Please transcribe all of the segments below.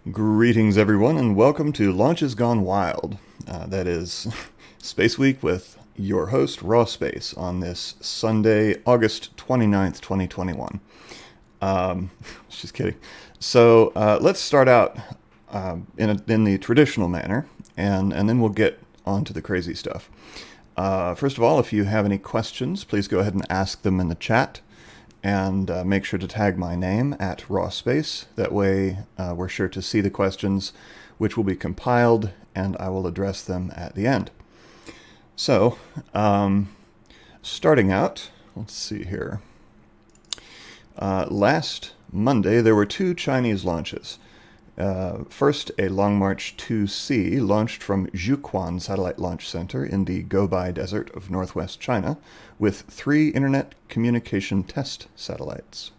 Greetings, everyone, and welcome to Launches Gone Wild. That is SpaceWeek with your host, Raw Space, on this Sunday, August 29th, 2021. Just kidding. So let's start out in the traditional manner, and then we'll get on to the crazy stuff. First of all, if you have any questions, please go ahead and ask them in the chat. And make sure to tag my name at rawspace. That way we're sure to see the questions, which will be compiled, and I will address them at the end. So, starting out, let's see here. Last Monday, there were two Chinese launches. First, a Long March 2C launched from Jiuquan Satellite Launch Center in the Gobi Desert of northwest China, with 3 internet communication test satellites.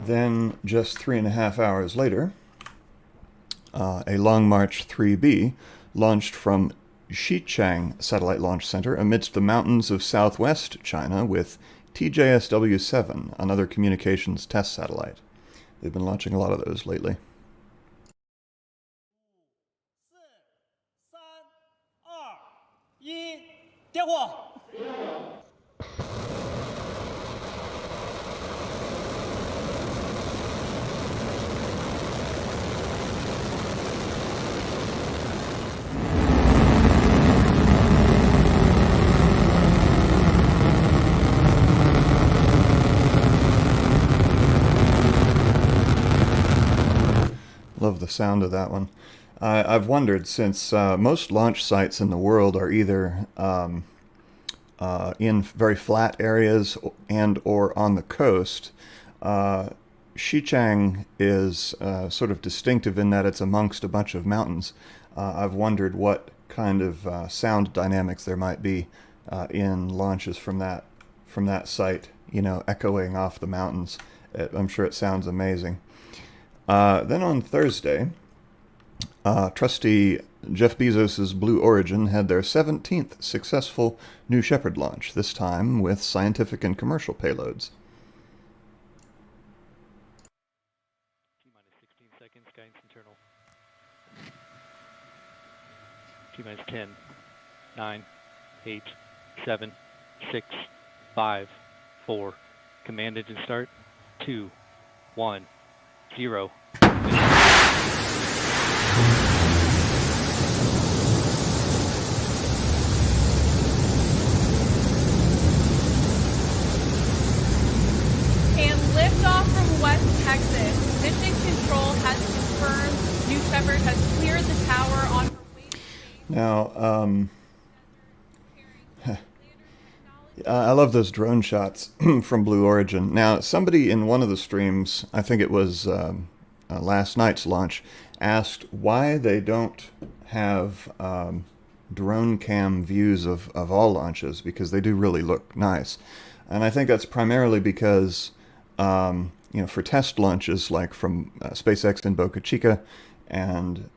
Then, just 3.5 hours later, a Long March 3B launched from Xichang Satellite Launch Center amidst the mountains of southwest China with TJSW-7, another communications test satellite. They've been launching a lot of those lately. the sound of that one. I've wondered, since most launch sites in the world are either in very flat areas and or on the coast, Xichang is sort of distinctive in that it's amongst a bunch of mountains. I've wondered what kind of sound dynamics there might be in launches from that site, you know, echoing off the mountains. I'm sure it sounds amazing. Then on Thursday, trusty Jeff Bezos' Blue Origin had their 17th successful New Shepard launch, this time with scientific and commercial payloads. T-minus 16 seconds, guidance internal. T-minus 10, 9, 8, 7, 6, 5, 4. Command engine start. 2, 1, 0. And liftoff from West Texas. Mission Control has confirmed New Shepard has cleared the tower on her way to space. Now, I love those drone shots from Blue Origin. Now, somebody in one of the streams, I think it was last night's launch, asked why they don't have drone cam views of all launches, because they do really look nice. And I think that's primarily because, you know, for test launches like from SpaceX in Boca Chica and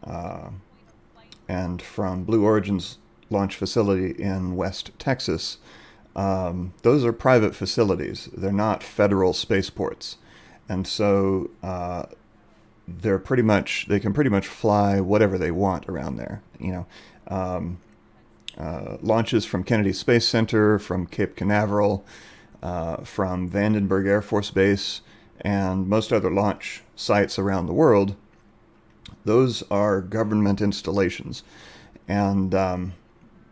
from Blue Origin's launch facility in West Texas, those are private facilities. They're not federal spaceports. And so they can pretty much fly whatever they want around there. You know, launches from Kennedy Space Center, from Cape Canaveral, from Vandenberg Air Force Base, and most other launch sites around the world, those are government installations. And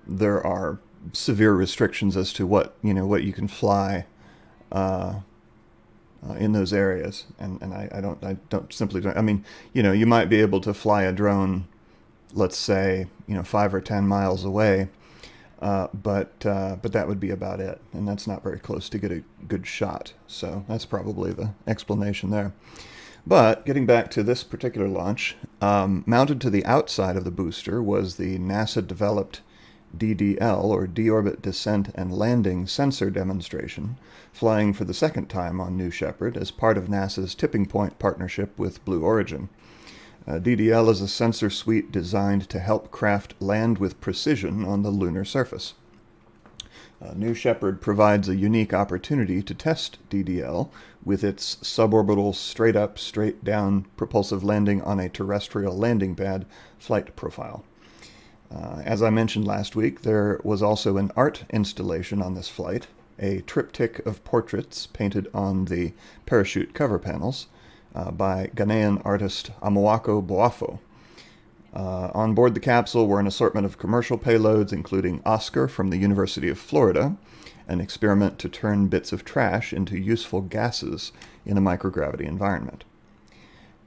there are severe restrictions as to what you can fly in those areas, and I don't. I mean, you know, you might be able to fly a drone, let's say, you know, 5 or 10 miles away, but that would be about it, and that's not very close to get a good shot. So that's probably the explanation there. But getting back to this particular launch, mounted to the outside of the booster was the NASA-developed DDL, or Deorbit Descent and Landing Sensor Demonstration, flying for the second time on New Shepard as part of NASA's Tipping Point partnership with Blue Origin. DDL is a sensor suite designed to help craft land with precision on the lunar surface. New Shepard provides a unique opportunity to test DDL with its suborbital straight-up, straight-down propulsive landing on a terrestrial landing pad flight profile. As I mentioned last week, there was also an art installation on this flight, a triptych of portraits painted on the parachute cover panels by Ghanaian artist Amoako Boafo. On board the capsule were an assortment of commercial payloads, including Oscar from the University of Florida, an experiment to turn bits of trash into useful gases in a microgravity environment.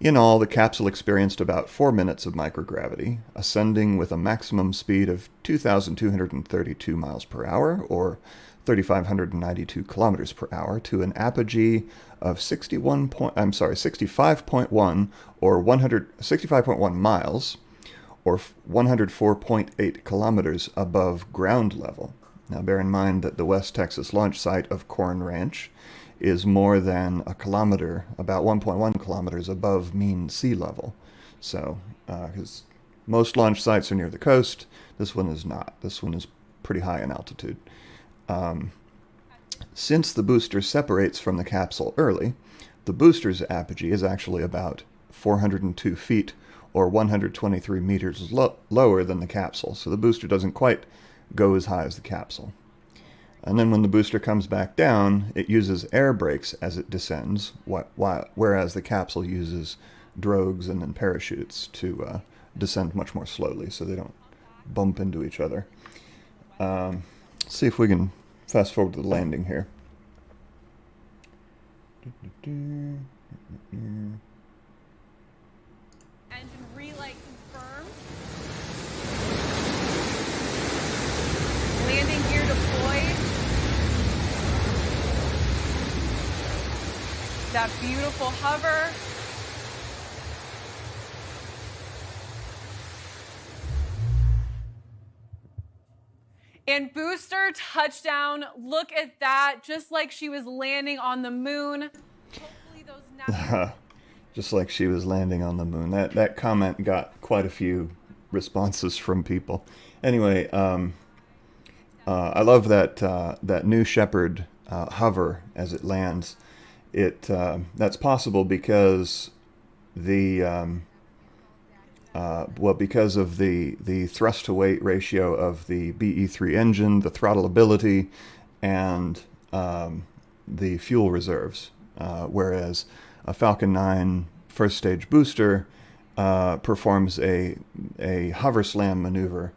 In all, the capsule experienced about 4 minutes of microgravity, ascending with a maximum speed of 2,232 miles per hour, or 3,592 kilometers per hour, to an apogee of 65.1 or 65.1 miles, or 104.8 kilometers above ground level. Now, bear in mind that the West Texas launch site of Corn Ranch is more than a kilometer, about 1.1 kilometers above mean sea level. So, because most launch sites are near the coast, this one is not. This one is pretty high in altitude. Since the booster separates from the capsule early, the booster's apogee is actually about 402 feet or 123 meters lower than the capsule. So the booster doesn't quite go as high as the capsule. And then when the booster comes back down, it uses air brakes as it descends, whereas the capsule uses drogues and then parachutes to descend much more slowly so they don't bump into each other. Let's see if we can fast forward to the landing here. Engine that beautiful hover. And booster touchdown, look at that, just like she was landing on the moon. Hopefully those just like she was landing on the moon. That comment got quite a few responses from people. Anyway, I love that New Shepard hover as it lands. That's possible because because of the thrust to weight ratio of the BE3 engine, the throttle ability, and the fuel reserves. Whereas a Falcon 9 first stage booster performs a hover slam maneuver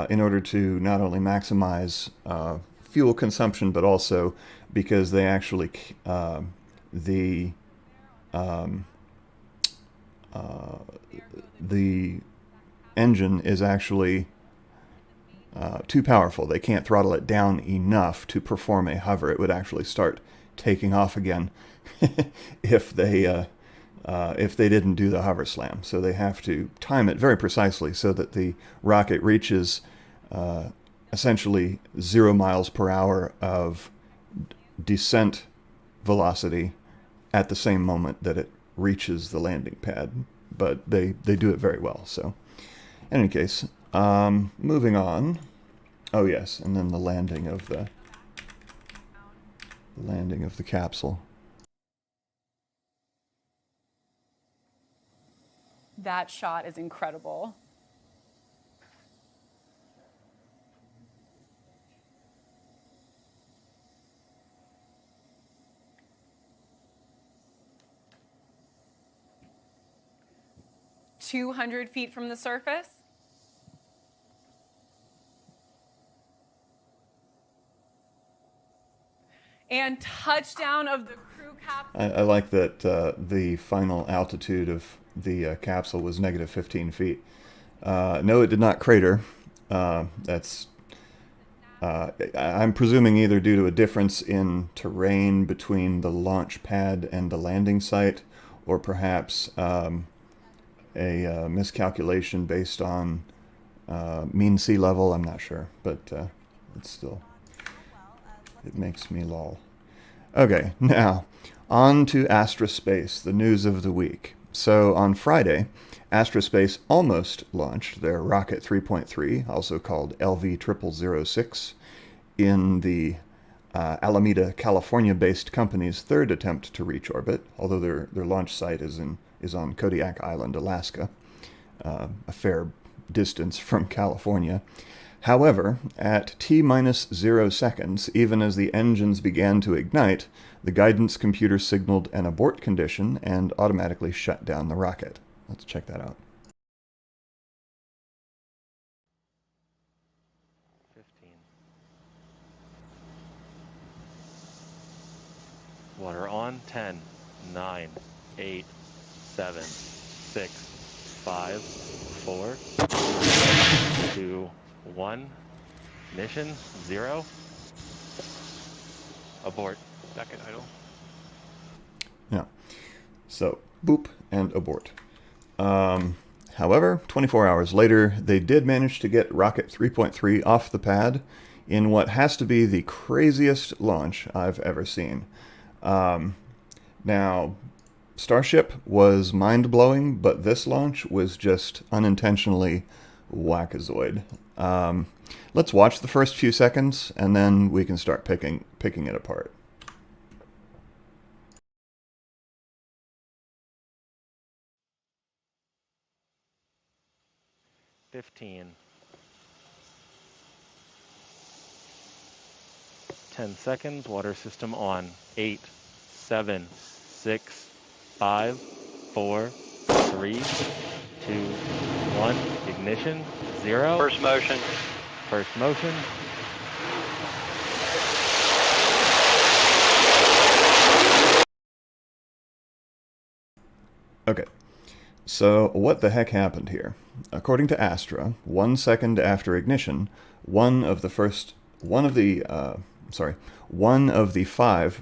in order to not only maximize fuel consumption, but also because they actually the engine is actually too powerful. They can't throttle it down enough to perform a hover. It would actually start taking off again if they didn't do the hover slam. So they have to time it very precisely so that the rocket reaches essentially 0 miles per hour of descent velocity at the same moment that it reaches the landing pad. But they do it very well. So in any case, moving on. Oh yes, and then the landing of the capsule. That shot is incredible. "200 feet from the surface." And touchdown of the crew capsule. I like that the final altitude of the capsule was negative 15 feet. No, it did not crater. I'm presuming either due to a difference in terrain between the launch pad and the landing site, or perhaps a miscalculation based on mean sea level. I'm not sure, but it's still, it makes me lol. Okay, now on to Astra Space, the news of the week. So on Friday, Astra Space almost launched their Rocket 3.3, also called LV0006, in the Alameda, California-based company's third attempt to reach orbit, although their launch site is on Kodiak Island, Alaska, a fair distance from California. However, at T-minus 0 seconds, even as the engines began to ignite, the guidance computer signaled an abort condition and automatically shut down the rocket. Let's check that out. 15. Water on. 10, 9, 8, 7, 6, 5, 4, 2, 1. Mission 0. Abort. Back at idle. Yeah. So, boop and abort. However, 24 hours later, they did manage to get Rocket 3.3 off the pad in what has to be the craziest launch I've ever seen. Now, Starship was mind-blowing, but this launch was just unintentionally wackazoid. Let's watch the first few seconds, and then we can start picking it apart. 15. 10 seconds. Water system on. 8, 7, 6, 5, 4, 3, 2, 1. Ignition. 0. First motion. First motion. Okay, so what the heck happened here? According to Astra, 1 second after ignition, one of the 5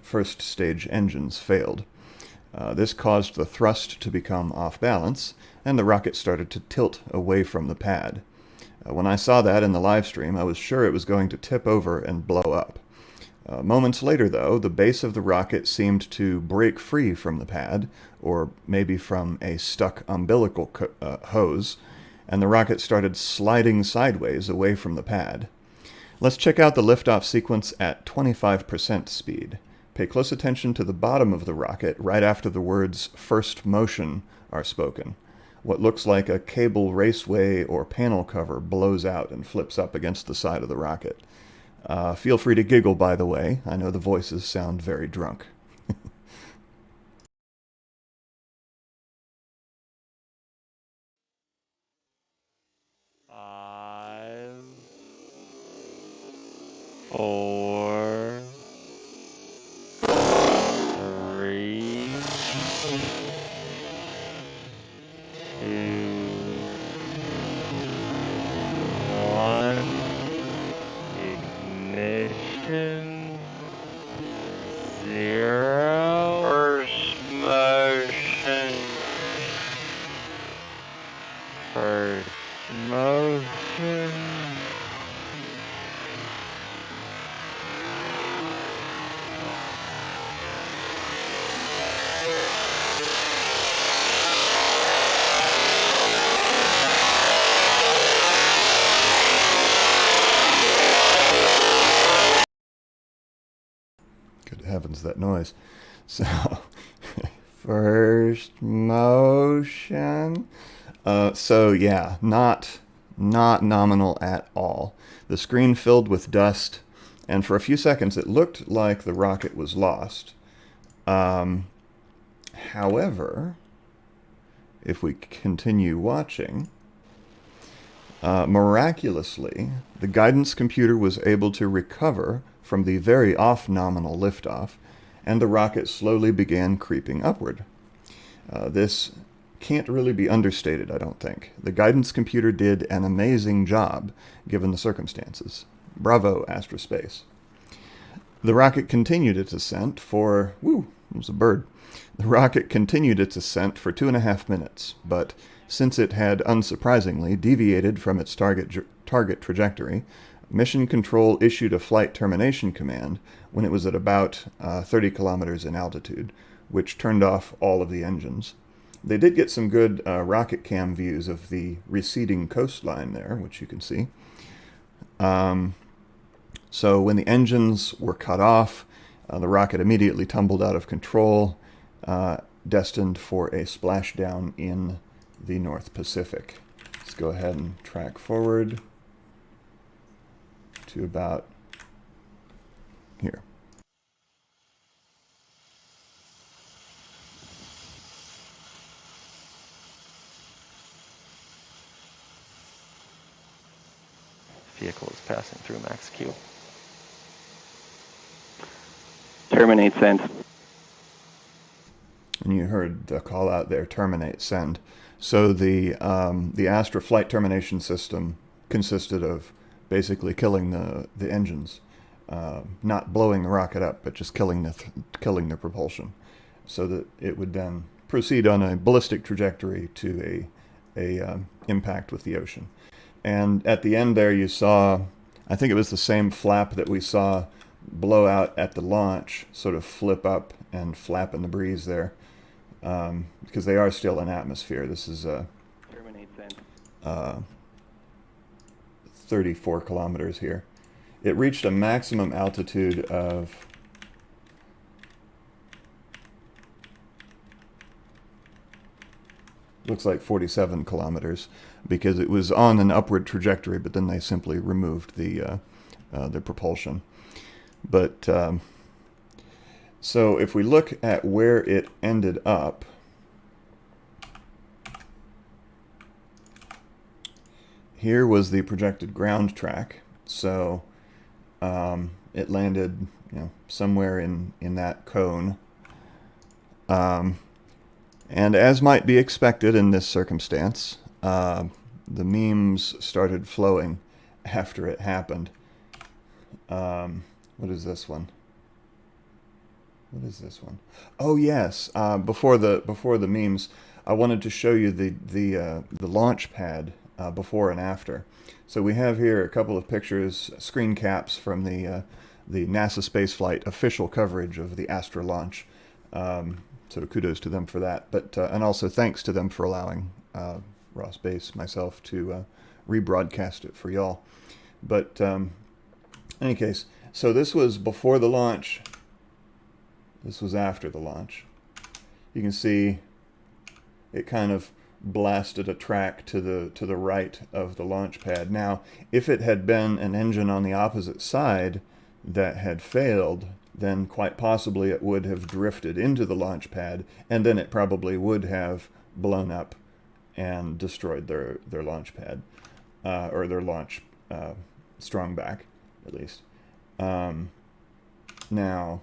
first stage engines failed. This caused the thrust to become off balance, and the rocket started to tilt away from the pad. When I saw that in the live stream, I was sure it was going to tip over and blow up. Moments later, though, the base of the rocket seemed to break free from the pad, or maybe from a stuck umbilical hose, and the rocket started sliding sideways away from the pad. Let's check out the liftoff sequence at 25% speed. Pay close attention to the bottom of the rocket right after the words "first motion" are spoken. What looks like a cable raceway or panel cover blows out and flips up against the side of the rocket. Feel free to giggle, by the way. I know the voices sound very drunk. Five, four, three, two, one. Ignition. 0. First motion. First motion. Good heavens, that noise. So, first motion. So yeah, not nominal at all. The screen filled with dust, and for a few seconds it looked like the rocket was lost. However, if we continue watching, miraculously, the guidance computer was able to recover from the very off nominal liftoff, and the rocket slowly began creeping upward. This can't really be understated, I don't think. The guidance computer did an amazing job, given the circumstances. Bravo, Astra Space. The rocket continued its ascent for... Woo! It was a bird. The rocket continued its ascent for 2.5 minutes, but since it had unsurprisingly deviated from its target trajectory, Mission Control issued a flight termination command when it was at about 30 kilometers in altitude, which turned off all of the engines. They did get some good rocket cam views of the receding coastline there, which you can see. So when the engines were cut off, the rocket immediately tumbled out of control, destined for a splashdown in the North Pacific. Let's go ahead and track forward to about here. Vehicle is passing through max Q. Terminate send. And you heard the call out there, terminate send. So the Astra flight termination system consisted of basically killing the engines, not blowing the rocket up, but just killing the propulsion, so that it would then proceed on a ballistic trajectory to a impact with the ocean. And at the end there, you saw, I think it was the same flap that we saw blow out at the launch, sort of flip up and flap in the breeze there, because they are still in atmosphere. This is Terminate send. 34 kilometers here. It reached a maximum altitude of looks like 47 kilometers, because it was on an upward trajectory, but then they simply removed the propulsion. But so if we look at where it ended up, here was the projected ground track. So it landed, somewhere in that cone. And as might be expected in this circumstance, the memes started flowing after it happened. What is this one? What is this one? Oh yes. Before the memes, I wanted to show you the launch pad before and after. So we have here a couple of pictures, screen caps from the NASA spaceflight official coverage of the Astra launch. So kudos to them for that. But and also thanks to them for allowing Raw Space, myself, to rebroadcast it for y'all. But in any case, so this was before the launch. This was after the launch. You can see it kind of blasted a track to the right of the launch pad. Now, if it had been an engine on the opposite side that had failed, then quite possibly it would have drifted into the launch pad, and then it probably would have blown up and destroyed their launch pad, or their launch strong back, at least. Now,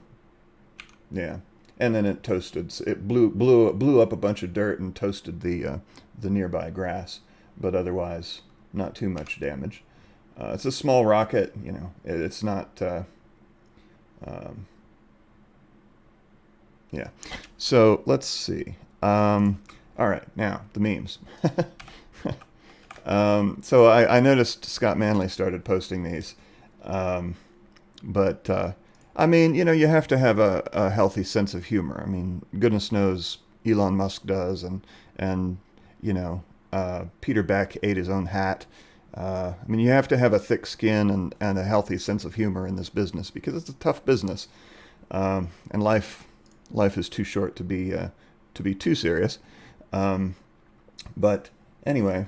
yeah, and then it toasted. It blew up a bunch of dirt and toasted the nearby grass, but otherwise not too much damage. It's a small rocket, you know. It's not. Yeah. So let's see. All right, now the memes. So I noticed Scott Manley started posting these, but I mean, you know, you have to have a healthy sense of humor. I mean, goodness knows Elon Musk does, and you know, Peter Beck ate his own hat. I mean, you have to have a thick skin and a healthy sense of humor in this business, because it's a tough business, and life is too short to be too serious. But anyway,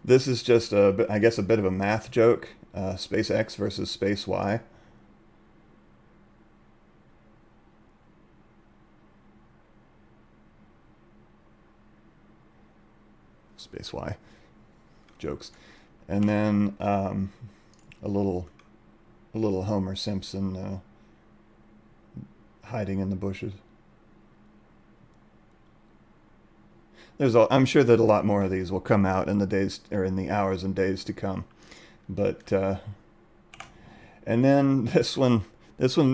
this is just I guess a bit of a math joke. SpaceX versus Space Y. Space Y jokes, and then a little Homer Simpson hiding in the bushes. I'm sure that a lot more of these will come out in the days or in the hours and days to come, but and then this one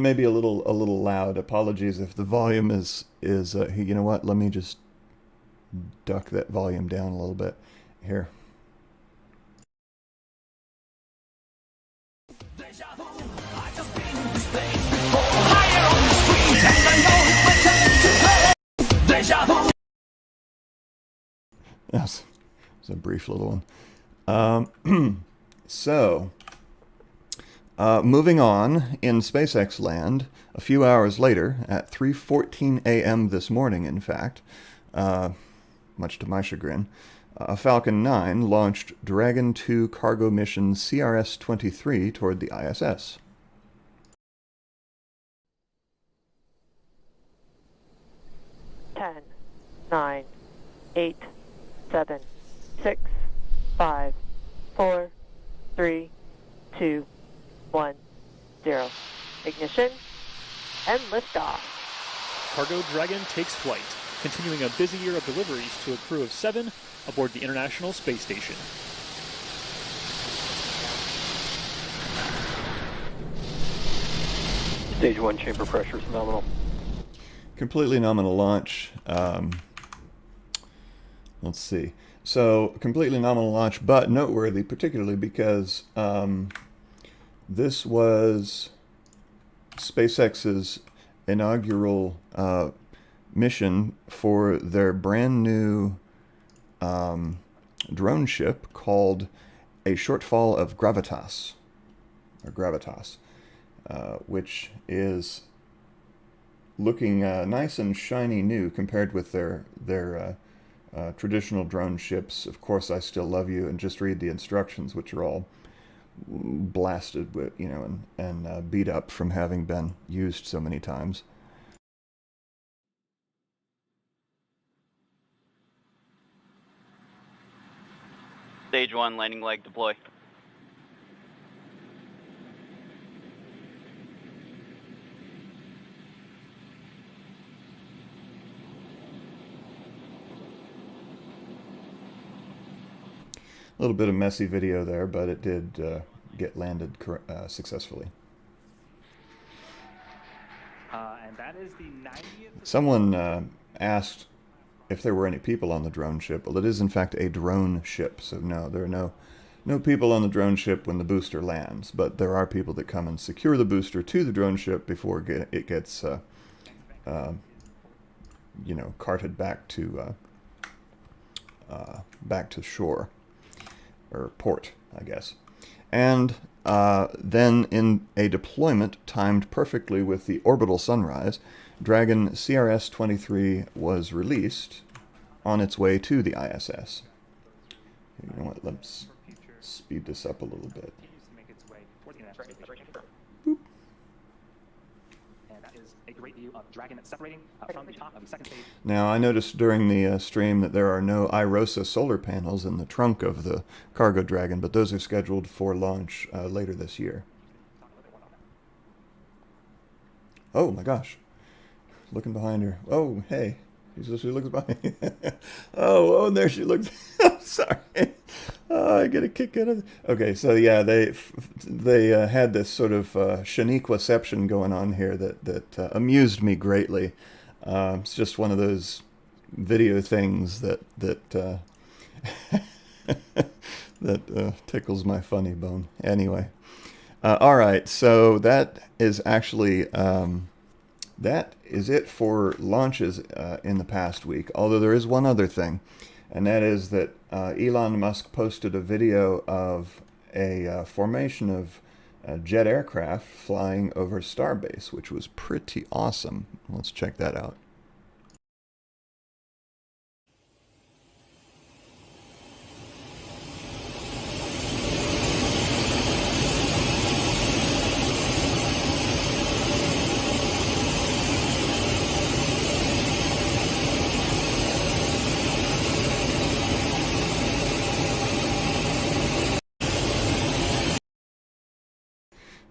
may be a little loud. Apologies if the volume is you know what? Let me just duck that volume down a little bit here. Yes, it's a brief little one. So, moving on in SpaceX land, a few hours later, at 3:14 a.m. this morning, in fact, much to my chagrin, a Falcon 9 launched Dragon 2 cargo mission CRS-23 toward the ISS. Ten, 9, 8, 7, 6, 5, 4, 3, 2, 1, 0. Ignition and liftoff. Cargo Dragon takes flight, continuing a busy year of deliveries to a crew of 7 aboard the International Space Station. Stage 1 chamber pressure is nominal. Completely nominal launch. Let's see. So, completely nominal launch, but noteworthy, particularly because this was SpaceX's inaugural mission for their brand new drone ship called a Shortfall of Gravitas, or Gravitas, which is looking nice and shiny new compared with their traditional drone ships. Of course, I Still Love You, and just read the instructions, which are all blasted with, you know, and beat up from having been used so many times. Stage 1 landing leg deploy. A little bit of messy video there, but it did get landed successfully. And that is the 90th. Someone asked if there were any people on the drone ship. Well, it is in fact a drone ship, so no, there are no people on the drone ship when the booster lands, but there are people that come and secure the booster to the drone ship before it gets, you know, carted back to shore, or port, I guess. And then in a deployment timed perfectly with the orbital sunrise, Dragon CRS-23 was released on its way to the ISS. You know what, let's speed this up a little bit. Boop. And that is a great view of Dragon separating from the top of the second stage. Now, I noticed during the stream that there are no IROSA solar panels in the trunk of the Cargo Dragon, but those are scheduled for launch later this year. Oh my gosh. Looking behind her. Oh, hey. She looks behind me. Oh, and there she looks. Sorry. Oh, I get a kick out of it. Okay, so yeah, they had this sort of Shaniquaception going on here that amused me greatly. It's just one of those video things that tickles my funny bone. Anyway, all right. So that is actually that is it for launches in the past week. Although there is one other thing, and that is that Elon Musk posted a video of a formation of jet aircraft flying over Starbase, which was pretty awesome. Let's check that out.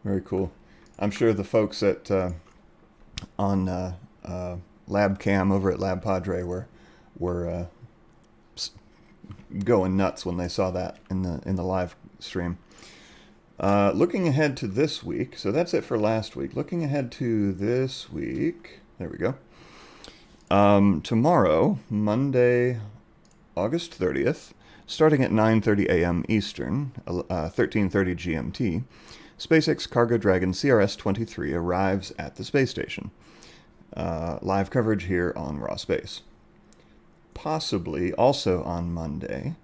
Very cool. I'm sure the folks at on Lab Cam over at Lab Padre were going nuts when they saw that in the live stream. Looking ahead to this week, so that's it for last week. Looking ahead to this week, there we go. Tomorrow, Monday, August 30th, starting at 9:30 a.m. Eastern, 13:30 GMT. SpaceX Cargo Dragon CRS-23 arrives at the space station. Live coverage here on Raw Space. Possibly also on Monday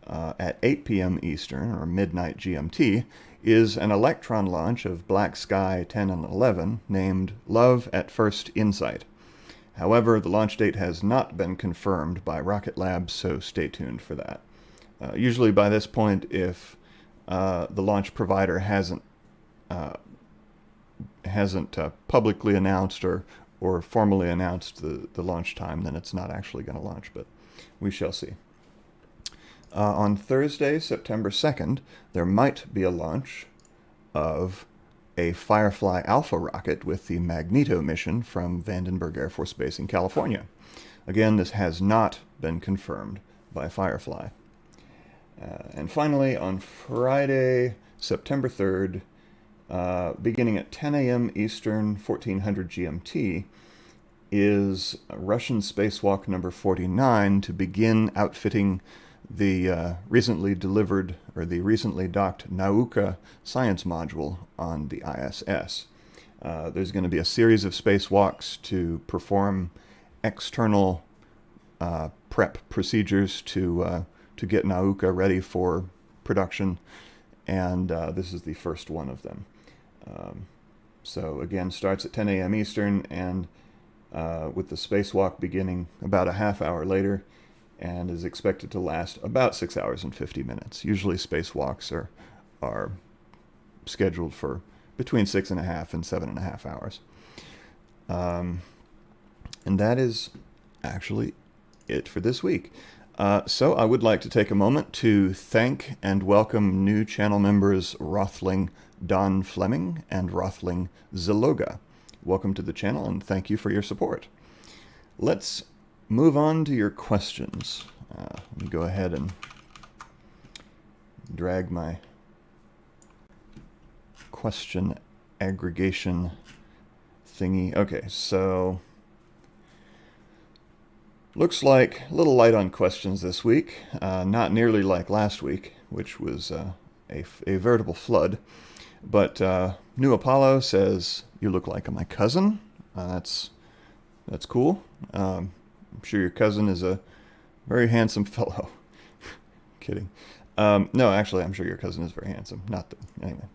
at 8 p.m. Eastern, or midnight GMT, is an Electron launch of Black Sky 10 and 11 named Love at First Insight. However, the launch date has not been confirmed by Rocket Lab, so stay tuned for that. Usually by this point, if the launch provider hasn't publicly announced or formally announced the launch time, then it's not actually going to launch, but we shall see. On Thursday, September 2nd, there might be a launch of a Firefly Alpha rocket with the Magneto mission from Vandenberg Air Force Base in California. Again, this has not been confirmed by Firefly. And finally, on Friday, September 3rd, beginning at 10 a.m. Eastern, 1400 GMT, is Russian spacewalk number 49 to begin outfitting the recently delivered, or the recently docked Nauka science module on the ISS. There's going to be a series of spacewalks to perform external prep procedures to get Nauka ready for production, and this is the first one of them. So again, starts at 10 a.m. Eastern, and with the spacewalk beginning about a half hour later, and is expected to last about 6 hours and 50 minutes. Usually spacewalks are scheduled for between 6.5 and 7.5 hours. And that is actually it for this week. So I would like to take a moment to thank and welcome new channel members Rawthling Don Fleming and Rawthling Ziloga. Welcome to the channel, and thank you for your support. Let's move on to your questions. Let me go ahead and drag my question aggregation thingy. Okay, so looks like a little light on questions this week. Not nearly like last week, which was a veritable flood. But New Apollo says, "You look like my cousin." That's cool. I'm sure your cousin is a very handsome fellow. Kidding. No, actually, I'm sure your cousin is very handsome. Anyway.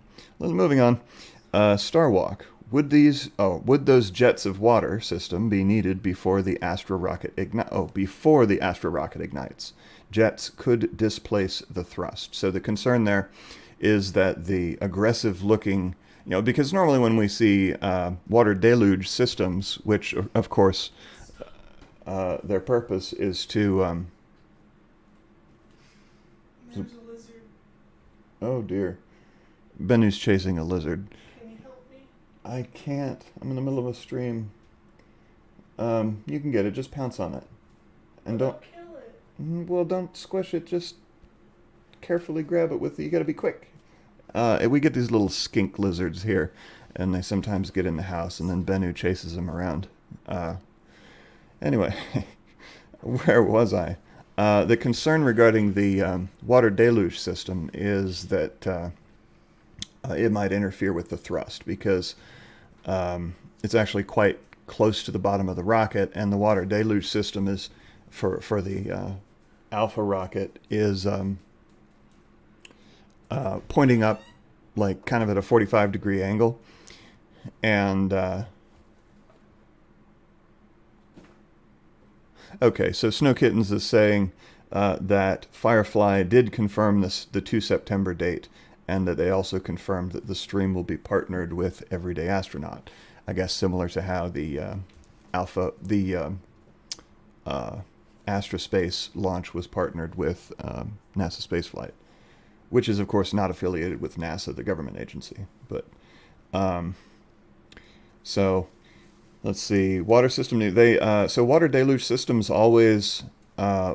Moving on. Starwalk. Would those jets of water system be needed before the Astra rocket ignites? Jets could displace the thrust. So the concern there is that the aggressive looking, because normally when we see water deluge systems, which of course their purpose is to There's a lizard. Oh dear. Benu's chasing a lizard. Can you help me? I can't. I'm in the middle of a stream. You can get it. Just pounce on it. And don't kill it. Well, don't squish it. Just carefully grab it with. You got to be quick. We get these little skink lizards here, and they sometimes get in the house, and then Benu chases them around. Anyway, where was I? The concern regarding the water deluge system is that it might interfere with the thrust, because it's actually quite close to the bottom of the rocket, and the water deluge system is for the Alpha rocket is pointing up like kind of at a 45-degree angle, and okay, so Snow Kittens is saying that Firefly did confirm the 2 September date, and that they also confirmed that the stream will be partnered with Everyday Astronaut. I guess similar to how the Astra Space launch was partnered with NASA Spaceflight, which is of course not affiliated with NASA, the government agency. But so let's see, water system. So water deluge systems always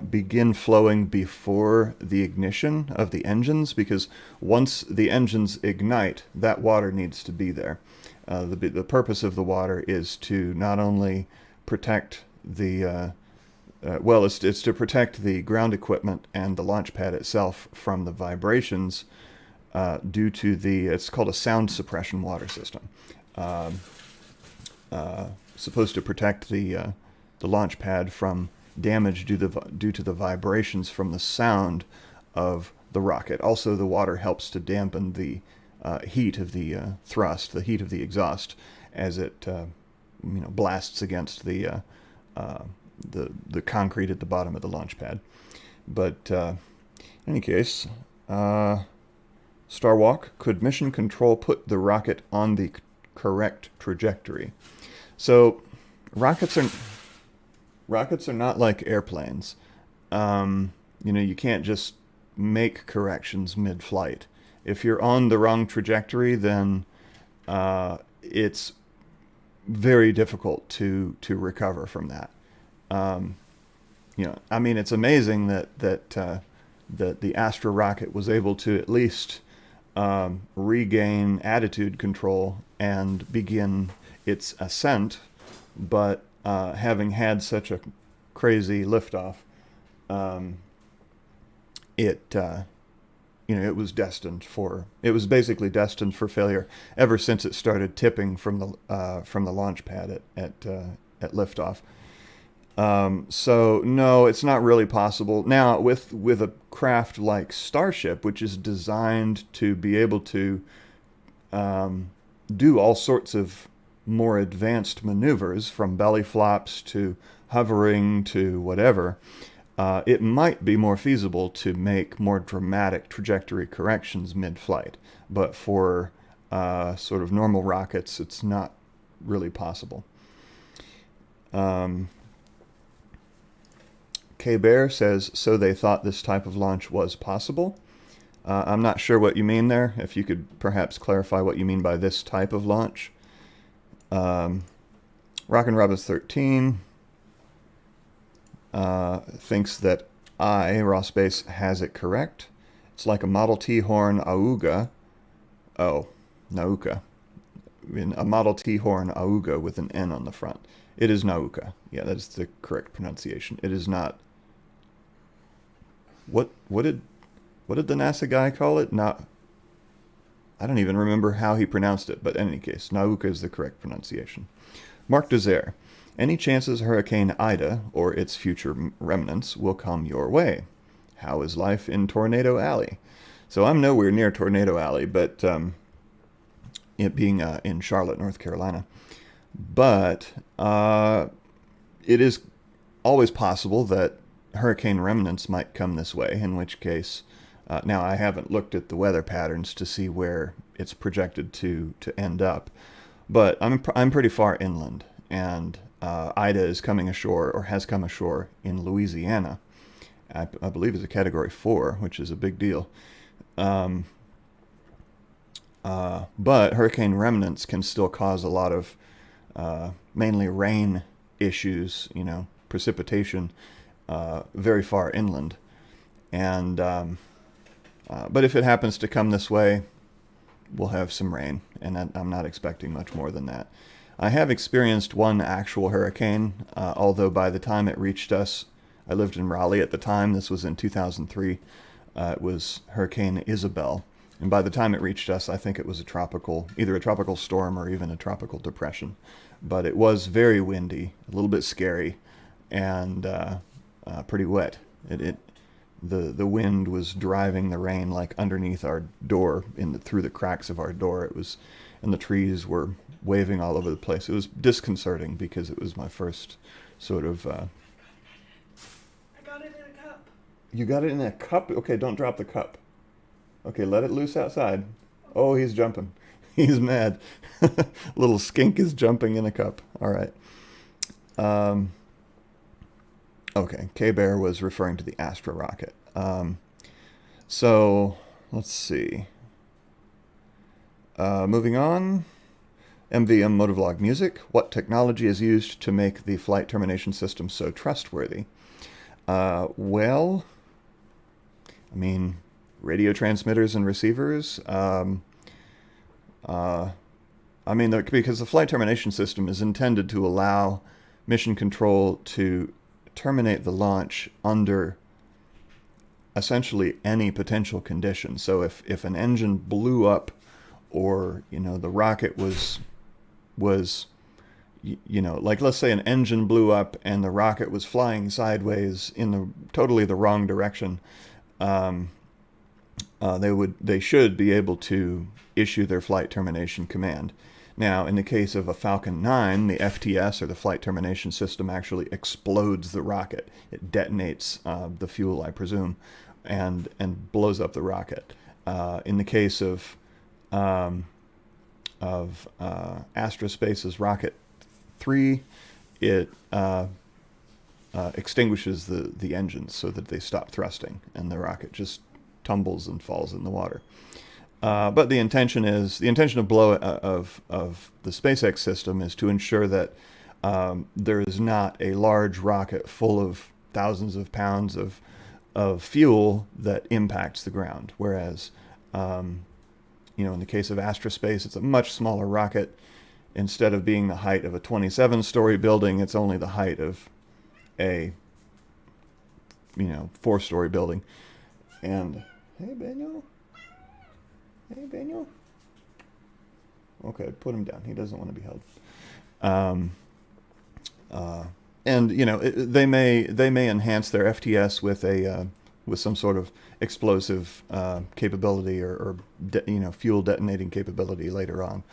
begin flowing before the ignition of the engines, because once the engines ignite, that water needs to be there. The purpose of the water is to not only protect the it's to protect the ground equipment and the launch pad itself from the vibrations due to it's called a sound suppression water system. Supposed to protect the launch pad from damage due to the vibrations from the sound of the rocket. Also, the water helps to dampen the heat of the thrust, the heat of the exhaust, as it blasts against the concrete at the bottom of the launch pad. But in any case, Starwalk, could mission control put the rocket on the correct trajectory? So rockets are not like airplanes. You can't just make corrections mid-flight. If you're on the wrong trajectory, then it's very difficult to recover from that. It's amazing that the Astra rocket was able to at least regain attitude control and begin its ascent, but having had such a crazy liftoff, it was basically destined for failure ever since it started tipping from the launch pad at liftoff. So no, it's not really possible. Now, with a craft like Starship, which is designed to be able to do all sorts of more advanced maneuvers, from belly flops to hovering to whatever, it might be more feasible to make more dramatic trajectory corrections mid-flight. But for sort of normal rockets, it's not really possible. K-Bear says, so they thought this type of launch was possible. I'm not sure what you mean there. If you could perhaps clarify what you mean by this type of launch. Rockin' Robbins 13 thinks that Raw Space has it correct. It's like a Model T horn Auga. Oh, Nauka. in a Model T horn Auga with an N on the front. It is Nauka. Yeah, that is the correct pronunciation. It is not. What did the NASA guy call it? Not. I don't even remember how he pronounced it, but in any case, Nauka is the correct pronunciation. Mark Desert. Any chances Hurricane Ida or its future remnants will come your way? How is life in Tornado Alley? So I'm nowhere near Tornado Alley, but it being in Charlotte, North Carolina. But it is always possible that hurricane remnants might come this way, in which case, now I haven't looked at the weather patterns to see where it's projected to end up, but I'm pretty far inland, and Ida is coming ashore, or has come ashore, in Louisiana. I believe is a Category 4, which is a big deal. But hurricane remnants can still cause a lot of mainly rain issues, precipitation, very far inland. And but if it happens to come this way, we'll have some rain, and I'm not expecting much more than that. I have experienced one actual hurricane, although by the time it reached us, I lived in Raleigh at the time. This was in 2003. It was Hurricane Isabel. And by the time it reached us, I think it was either a tropical storm or even a tropical depression. But it was very windy, a little bit scary, and pretty wet. The wind was driving the rain like underneath our door, through the cracks of our door. And the trees were waving all over the place. It was disconcerting because it was my first sort of. I got it in a cup. You got it in a cup? Okay, don't drop the cup. Okay, let it loose outside. Oh, he's jumping. He's mad. Little skink is jumping in a cup. All right. Okay, K-Bear was referring to the Astra rocket. So, let's see. Moving on. MVM Motovlog Music. What technology is used to make the flight termination system so trustworthy? Well, I mean, radio transmitters and receivers. Because the flight termination system is intended to allow mission control to terminate the launch under essentially any potential condition. So if an engine blew up, or the rocket was like, let's say an engine blew up and the rocket was flying sideways in totally the wrong direction, they should be able to issue their flight termination command. Now, in the case of a Falcon 9, the FTS, or the flight termination system, actually explodes the rocket. It detonates the fuel, I presume, and blows up the rocket. In the case of Astra Space's Rocket 3, it extinguishes the engines so that they stop thrusting, and the rocket just tumbles and falls in the water. But the intention of the SpaceX system is to ensure that there is not a large rocket full of thousands of pounds of fuel that impacts the ground. Whereas, in the case of Astra Space, it's a much smaller rocket. Instead of being the height of a 27-story building, it's only the height of a 4-story building. And hey, Benio. Hey, Benio. Okay, put him down. He doesn't want to be held. They may enhance their FTS with some sort of explosive capability or fuel detonating capability later on.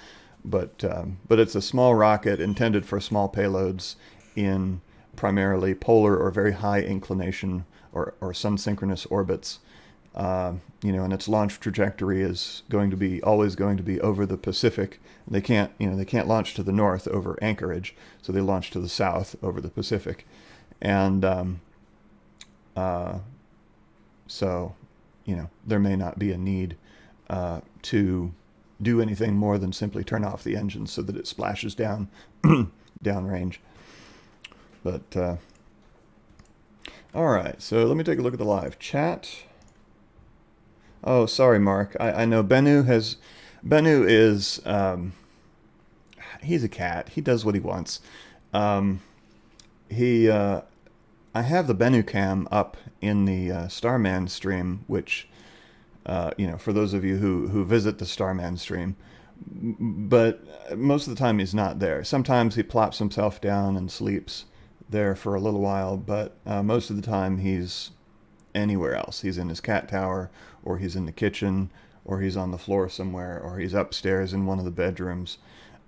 But it's a small rocket intended for small payloads in primarily polar or very high inclination or sun-synchronous orbits. And its launch trajectory is always going to be over the Pacific. They can't launch to the north over Anchorage, so they launch to the south over the Pacific. And so there may not be a need to do anything more than simply turn off the engine so that it splashes down downrange. But all right, so let me take a look at the live chat. Oh, sorry, Mark. I know Bennu is he's a cat. He does what he wants. I have the Bennu cam up in the Starman stream, which, for those of you who visit the Starman stream, but most of the time he's not there. Sometimes he plops himself down and sleeps there for a little while, but most of the time he's anywhere else. He's in his cat tower, or he's in the kitchen, or he's on the floor somewhere, or he's upstairs in one of the bedrooms.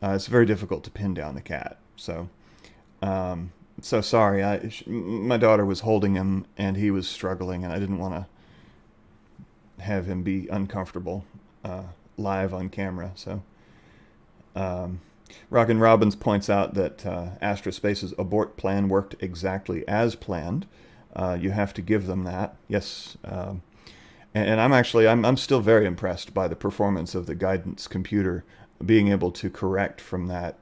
It's very difficult to pin down the cat. So sorry. My daughter was holding him, and he was struggling, and I didn't want to have him be uncomfortable live on camera. So Rockin' Robbins points out that Astra Space's abort plan worked exactly as planned. You have to give them that. Yes. And I'm still very impressed by the performance of the guidance computer, being able to correct from that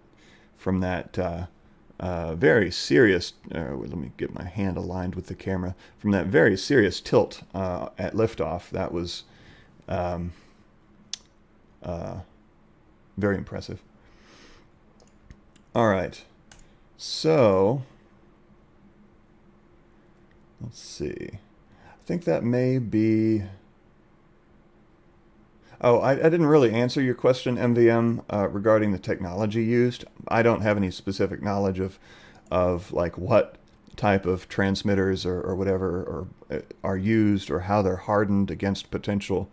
very serious, let me get my hand aligned with the camera, from that very serious tilt at liftoff. That was very impressive. All right, so let's see. I think that may be... Oh, I didn't really answer your question, MVM, regarding the technology used. I don't have any specific knowledge of like what type of transmitters or whatever are used, or how they're hardened against potentially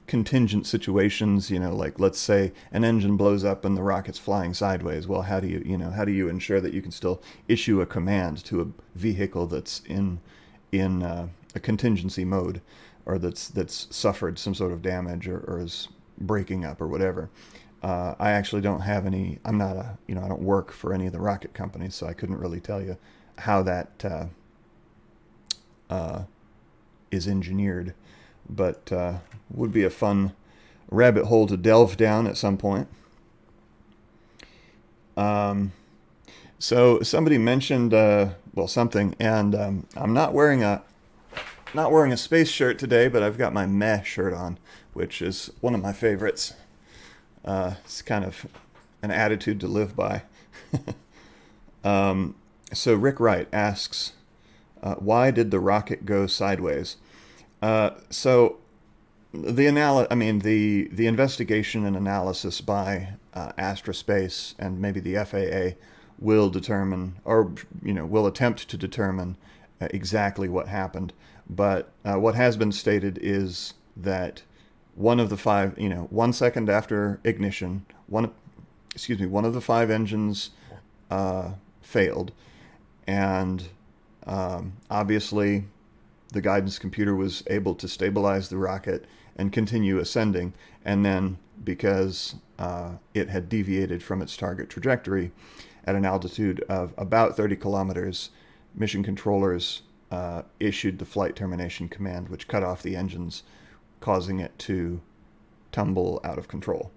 contingent situations. Like, let's say an engine blows up and the rocket's flying sideways. Well, how do you ensure that you can still issue a command to a vehicle that's in a contingency mode, or that's suffered some sort of damage, or is breaking up or whatever? I actually don't have any. I'm not I don't work for any of the rocket companies, so I couldn't really tell you how that is engineered. But would be a fun rabbit hole to delve down at some point. So somebody mentioned something, and I'm not wearing a space shirt today, but I've got my meh shirt on, which is one of my favorites. It's kind of an attitude to live by. So Rick Wright asks, why did the rocket go sideways? So the investigation and analysis by Astra Space and maybe the FAA will determine, or will attempt to determine exactly what happened. But what has been stated is that one of the 5, 1 second after ignition, one of the 5 engines failed, and obviously the guidance computer was able to stabilize the rocket and continue ascending. And then, because it had deviated from its target trajectory at an altitude of about 30 kilometers, mission controllers issued the flight termination command, which cut off the engines, causing it to tumble out of control.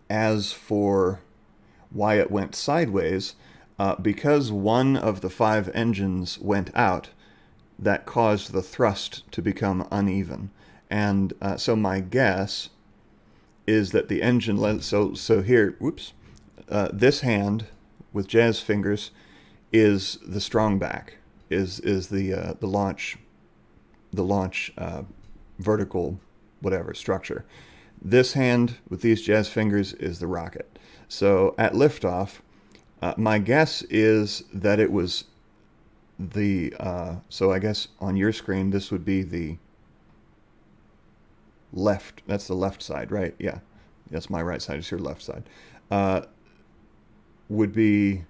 As for why it went sideways, because one of the 5 engines went out, that caused the thrust to become uneven. And so my guess is that the engine, so here, this hand with jazz fingers is the strong back, is the launch vertical whatever structure. This hand with these jazz fingers is the rocket. So at liftoff, my guess is that it was the so I guess on your screen this would be the left. That's the left side, right? Yeah, that's my right side. It's your left side. Would be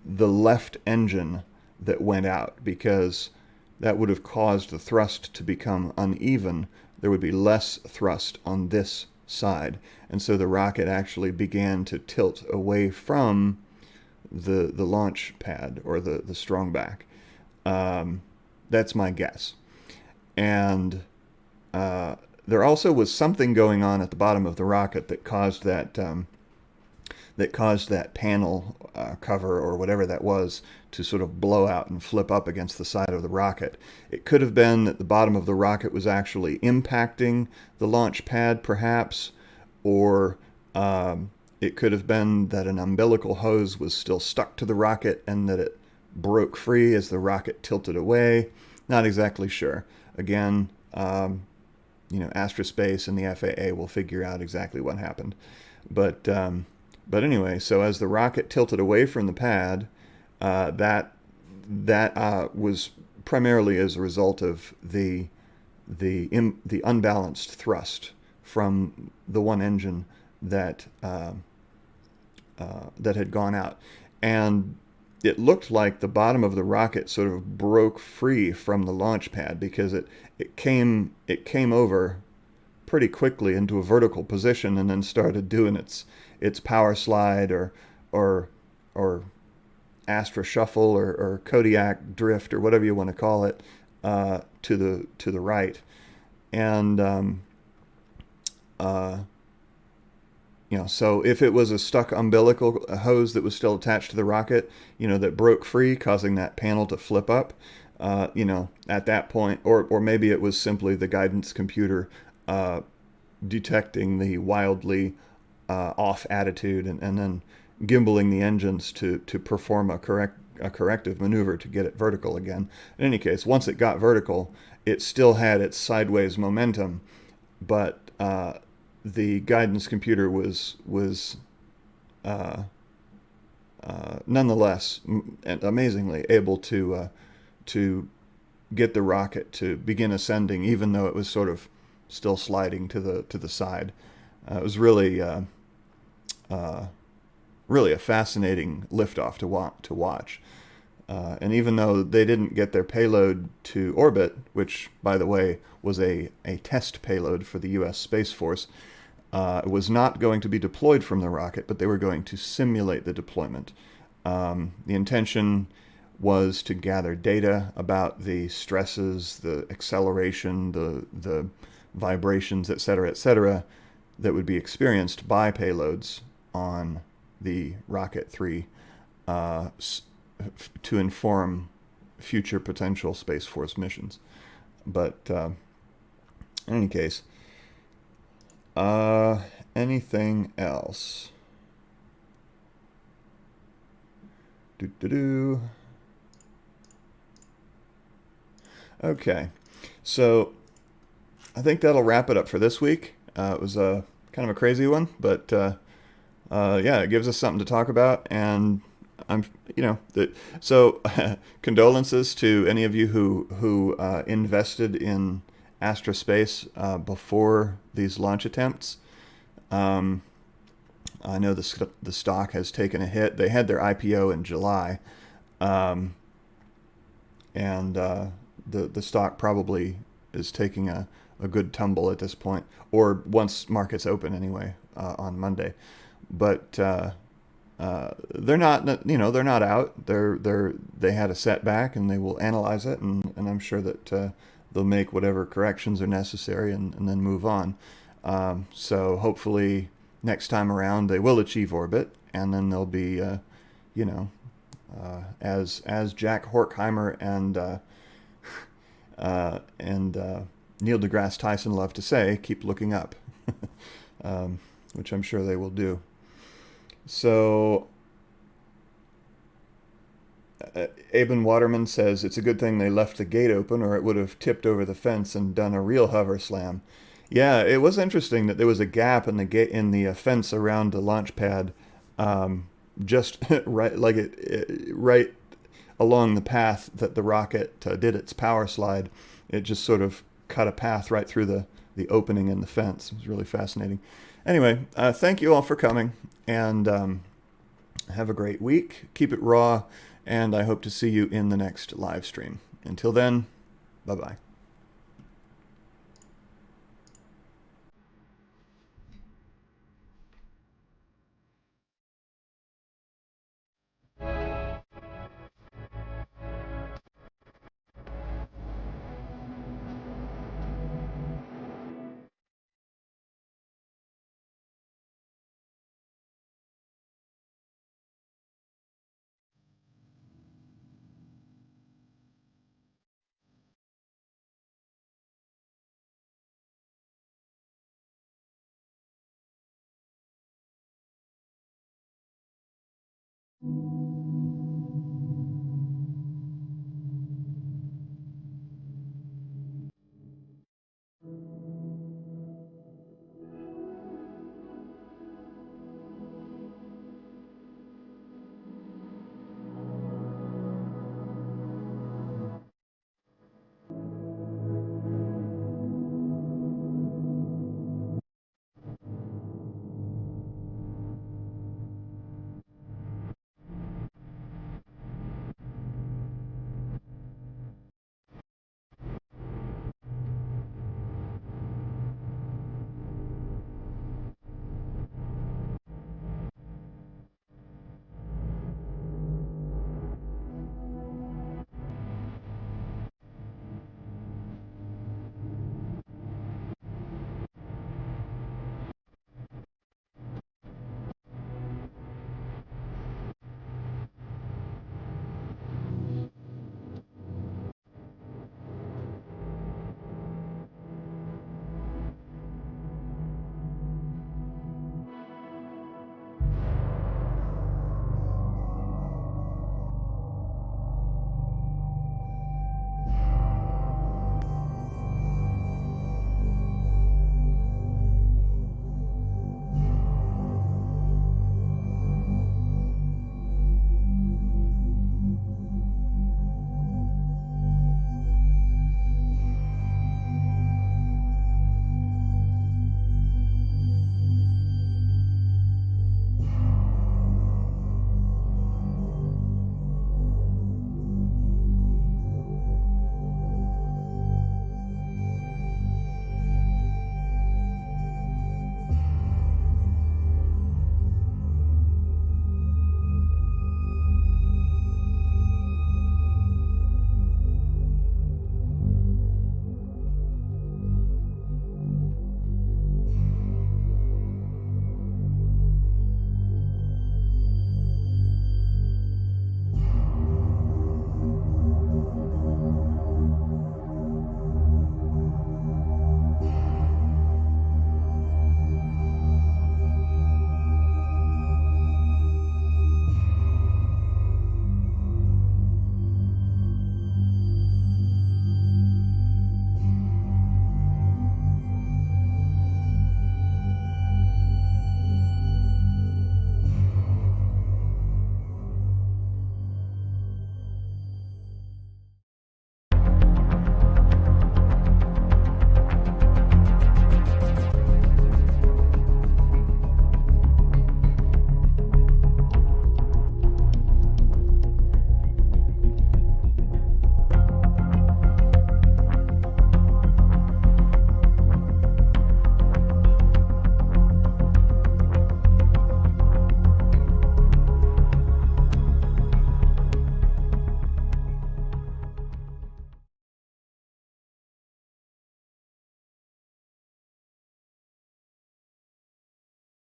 the left engine that went out, because that would have caused the thrust to become uneven. There would be less thrust on this side, and so the rocket actually began to tilt away from the launch pad, or the strong back. That's my guess. And there also was something going on at the bottom of the rocket that caused that panel cover, or whatever that was, to sort of blow out and flip up against the side of the rocket. It could have been that the bottom of the rocket was actually impacting the launch pad, perhaps, or it could have been that an umbilical hose was still stuck to the rocket and that it broke free as the rocket tilted away. Not exactly sure. Again, Astra Space and the FAA will figure out exactly what happened. But anyway, so as the rocket tilted away from the pad, that was primarily as a result of the unbalanced thrust from the one engine that had gone out, and it looked like the bottom of the rocket sort of broke free from the launch pad because it came over pretty quickly into a vertical position and then started doing its power slide or Astra shuffle or Kodiak drift or whatever you want to call it to the right, and so if it was a stuck umbilical hose that was still attached to the rocket, that broke free, causing that panel to flip up, at that point, or maybe it was simply the guidance computer detecting the wildly off attitude and then gimbaling the engines to perform a corrective maneuver to get it vertical again. In any case, once it got vertical, it still had its sideways momentum, but the guidance computer was nonetheless and amazingly able to get the rocket to begin ascending, even though it was sort of still sliding to the side. It was really a fascinating liftoff to watch. And even though they didn't get their payload to orbit, which, by the way, was a test payload for the U.S. Space Force, it was not going to be deployed from the rocket, but they were going to simulate the deployment. The intention was to gather data about the stresses, the acceleration, the vibrations, etc., that would be experienced by payloads on the Rocket 3 to inform future potential Space Force missions. But in any case, anything else? Okay, so I think that'll wrap it up for this week. It was a kind of a crazy one, but yeah, it gives us something to talk about, and so condolences to any of you who invested in Astra Space before these launch attempts. I know the stock has taken a hit. They had their IPO in July, and the stock probably is taking a good tumble at this point, or once markets open anyway on Monday. But they're not out. They had a setback, and they will analyze it, and I'm sure that they'll make whatever corrections are necessary and then move on. So hopefully next time around they will achieve orbit, and then they'll be, as Jack Horkheimer and Neil deGrasse Tyson love to say, keep looking up, which I'm sure they will do. So Aben Waterman says it's a good thing they left the gate open, or it would have tipped over the fence and done a real hover slam. Yeah, it was interesting that there was a gap in the gate in the fence around the launch pad, just right right along the path that the rocket did its power slide. It just sort of cut a path right through the opening in the fence. It was really fascinating. Anyway, thank you all for coming, and have a great week. Keep it raw, and I hope to see you in the next live stream. Until then, bye-bye. Bye.